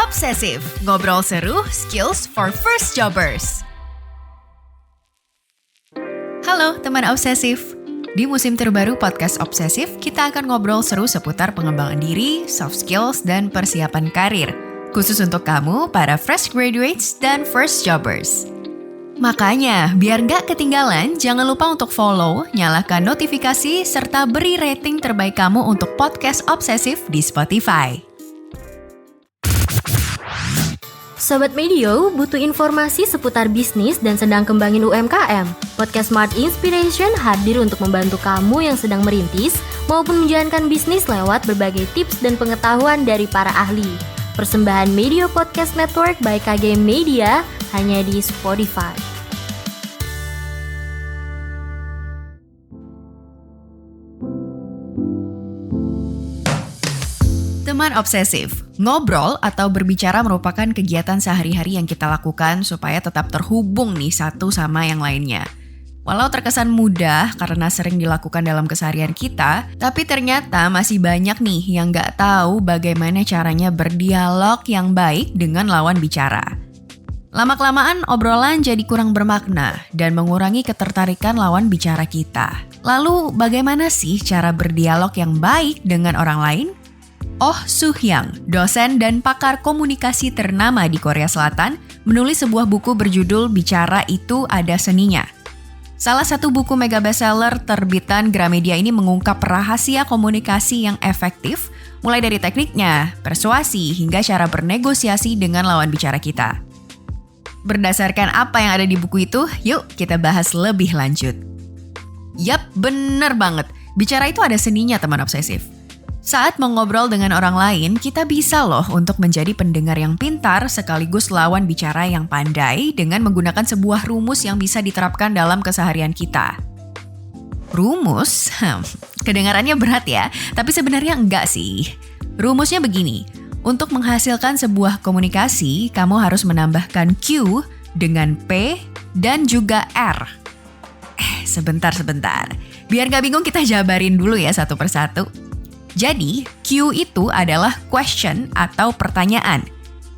Obsesif, ngobrol seru, skills for first jobbers. Halo teman obsesif. Di musim terbaru podcast Obsesif, kita akan ngobrol seru seputar pengembangan diri, soft skills, dan persiapan karir. Khusus untuk kamu, para fresh graduates dan first jobbers. Makanya, biar nggak ketinggalan, jangan lupa untuk follow, nyalakan notifikasi, serta beri rating terbaik kamu untuk podcast Obsesif di Spotify. Sobat Medio, butuh informasi seputar bisnis dan sedang kembangin UMKM? Podcast Smart Inspiration hadir untuk membantu kamu yang sedang merintis maupun menjalankan bisnis lewat berbagai tips dan pengetahuan dari para ahli. Persembahan Medio Podcast Network by KG Media hanya di Spotify. Teman obsesif, ngobrol atau berbicara merupakan kegiatan sehari-hari yang kita lakukan supaya tetap terhubung nih satu sama yang lainnya. Walau terkesan mudah karena sering dilakukan dalam keseharian kita, tapi ternyata masih banyak nih yang nggak tahu bagaimana caranya berdialog yang baik dengan lawan bicara. Lama-kelamaan obrolan jadi kurang bermakna dan mengurangi ketertarikan lawan bicara kita. Lalu bagaimana sih cara berdialog yang baik dengan orang lain? Oh Soo-hyang, dosen dan pakar komunikasi ternama di Korea Selatan, menulis sebuah buku berjudul Bicara Itu Ada Seninya. Salah satu buku mega bestseller terbitan Gramedia ini mengungkap rahasia komunikasi yang efektif, mulai dari tekniknya, persuasi, hingga cara bernegosiasi dengan lawan bicara kita. Berdasarkan apa yang ada di buku itu, yuk kita bahas lebih lanjut. Yap, bener banget. Bicara itu ada seninya, teman obsesif. Saat mengobrol dengan orang lain, kita bisa loh untuk menjadi pendengar yang pintar sekaligus lawan bicara yang pandai dengan menggunakan sebuah rumus yang bisa diterapkan dalam keseharian kita. Rumus? Kedengarannya berat ya, tapi sebenarnya enggak sih. Rumusnya begini, untuk menghasilkan sebuah komunikasi, kamu harus menambahkan Q dengan P dan juga R. Sebentar. Biar gak bingung kita jabarin dulu ya satu persatu. Jadi, Q itu adalah question atau pertanyaan.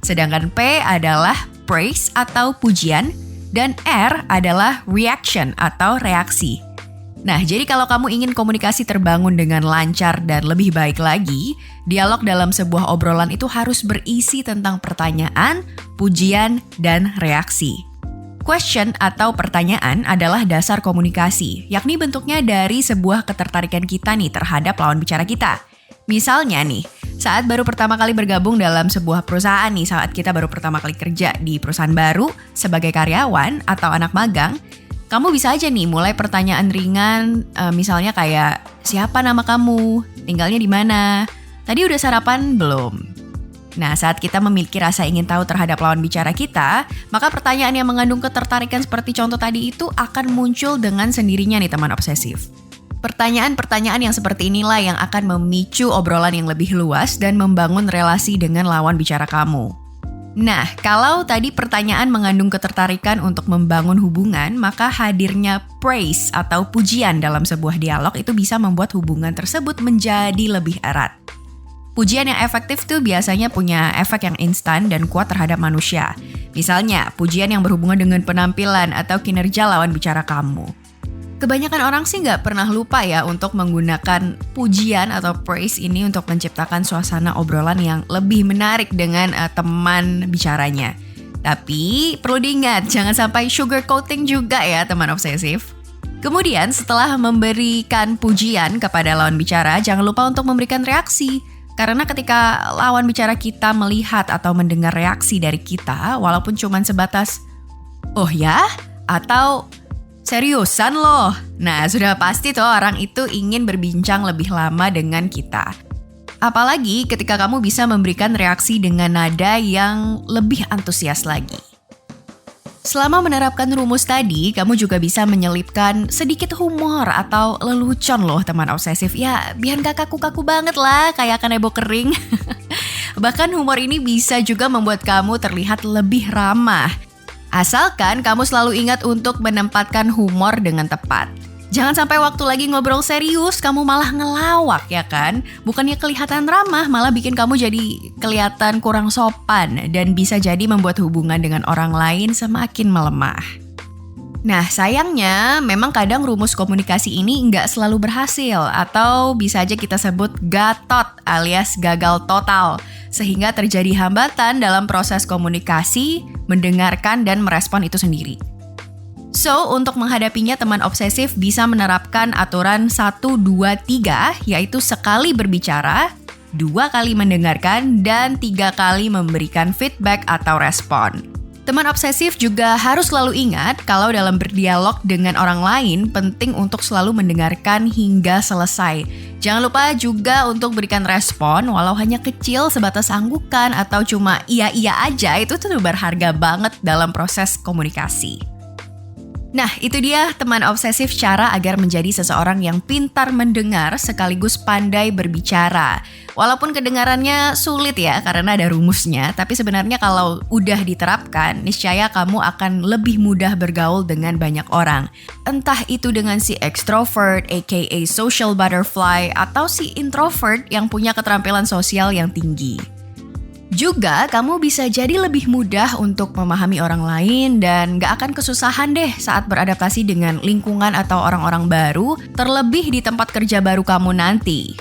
Sedangkan P adalah praise atau pujian, dan R adalah reaction atau reaksi. Nah, jadi kalau kamu ingin komunikasi terbangun dengan lancar dan lebih baik lagi, dialog dalam sebuah obrolan itu harus berisi tentang pertanyaan, pujian, dan reaksi. Question atau pertanyaan adalah dasar komunikasi, yakni bentuknya dari sebuah ketertarikan kita nih terhadap lawan bicara kita. Misalnya nih, saat baru pertama kali bergabung dalam sebuah perusahaan nih, saat kita baru pertama kali kerja di perusahaan baru sebagai karyawan atau anak magang, kamu bisa aja nih mulai pertanyaan ringan, misalnya kayak, siapa nama kamu? Tinggalnya di mana? Tadi udah sarapan belum? Nah, saat kita memiliki rasa ingin tahu terhadap lawan bicara kita, maka pertanyaan yang mengandung ketertarikan seperti contoh tadi itu akan muncul dengan sendirinya nih teman obsesif. Pertanyaan-pertanyaan yang seperti inilah yang akan memicu obrolan yang lebih luas dan membangun relasi dengan lawan bicara kamu. Nah, kalau tadi pertanyaan mengandung ketertarikan untuk membangun hubungan, maka hadirnya praise atau pujian dalam sebuah dialog itu bisa membuat hubungan tersebut menjadi lebih erat. Pujian yang efektif tuh biasanya punya efek yang instan dan kuat terhadap manusia. Misalnya, pujian yang berhubungan dengan penampilan atau kinerja lawan bicara kamu. Kebanyakan orang sih nggak pernah lupa ya untuk menggunakan pujian atau praise ini untuk menciptakan suasana obrolan yang lebih menarik dengan teman bicaranya. Tapi perlu diingat, jangan sampai sugar coating juga ya teman obsesif. Kemudian setelah memberikan pujian kepada lawan bicara, jangan lupa untuk memberikan reaksi. Karena ketika lawan bicara kita melihat atau mendengar reaksi dari kita, walaupun cuma sebatas, oh ya? Atau seriusan loh? Nah, sudah pasti tuh orang itu ingin berbincang lebih lama dengan kita. Apalagi ketika kamu bisa memberikan reaksi dengan nada yang lebih antusias lagi. Selama menerapkan rumus tadi, kamu juga bisa menyelipkan sedikit humor atau lelucon loh teman obsesif. Ya, biar gak kaku-kaku banget lah, kayak kanebo kering. Bahkan humor ini bisa juga membuat kamu terlihat lebih ramah. Asalkan kamu selalu ingat untuk menempatkan humor dengan tepat. Jangan sampai waktu lagi ngobrol serius, kamu malah ngelawak ya kan? Bukannya kelihatan ramah, malah bikin kamu jadi kelihatan kurang sopan dan bisa jadi membuat hubungan dengan orang lain semakin melemah. Nah sayangnya memang kadang rumus komunikasi ini nggak selalu berhasil atau bisa aja kita sebut gatot alias gagal total. Sehingga terjadi hambatan dalam proses komunikasi, mendengarkan dan merespon itu sendiri. So, untuk menghadapinya teman obsesif bisa menerapkan aturan 1, 2, 3, yaitu sekali berbicara, 2 kali mendengarkan, dan 3 kali memberikan feedback atau respon. Teman obsesif juga harus selalu ingat kalau dalam berdialog dengan orang lain penting untuk selalu mendengarkan hingga selesai. Jangan lupa juga untuk berikan respon walau hanya kecil sebatas anggukan atau cuma iya-iya aja, itu tuh berharga banget dalam proses komunikasi. Nah, itu dia teman obsesif cara agar menjadi seseorang yang pintar mendengar sekaligus pandai berbicara. Walaupun kedengarannya sulit ya karena ada rumusnya, tapi sebenarnya kalau udah diterapkan, niscaya kamu akan lebih mudah bergaul dengan banyak orang. Entah itu dengan si extrovert, aka social butterfly, atau si introvert yang punya keterampilan sosial yang tinggi. Juga kamu bisa jadi lebih mudah untuk memahami orang lain dan gak akan kesusahan deh saat beradaptasi dengan lingkungan atau orang-orang baru, terlebih di tempat kerja baru kamu nanti.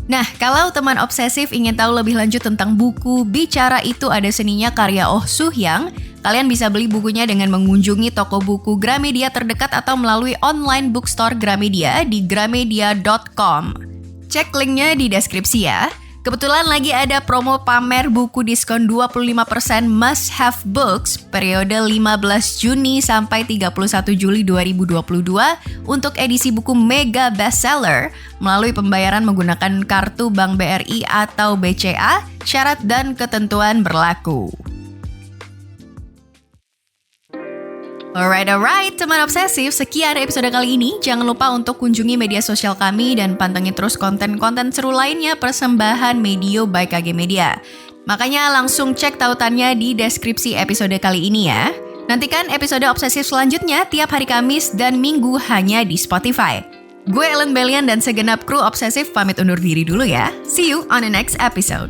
Nah, kalau teman obsesif ingin tahu lebih lanjut tentang buku Bicara Itu Ada Seninya karya Oh Soo-hyang, kalian bisa beli bukunya dengan mengunjungi toko buku Gramedia terdekat atau melalui online bookstore Gramedia di gramedia.com. Cek linknya di deskripsi ya. Kebetulan lagi ada promo pamer buku diskon 25% must have books periode 15 Juni sampai 31 Juli 2022 untuk edisi buku mega bestseller melalui pembayaran menggunakan kartu Bank BRI atau BCA, syarat dan ketentuan berlaku. Alright, teman obsesif, sekian episode kali ini. Jangan lupa untuk kunjungi media sosial kami dan pantengin terus konten-konten seru lainnya persembahan Medio by KG Media. Makanya langsung cek tautannya di deskripsi episode kali ini ya. Nantikan episode obsesif selanjutnya tiap hari Kamis dan Minggu hanya di Spotify. Gue Ellen Bellian dan segenap kru obsesif pamit undur diri dulu ya. See you on the next episode.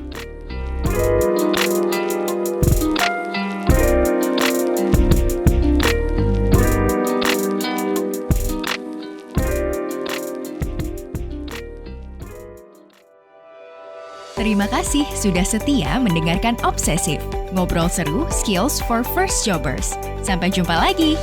Terima kasih sudah setia mendengarkan Obsesif. Ngobrol seru, skills for first jobbers. Sampai jumpa lagi.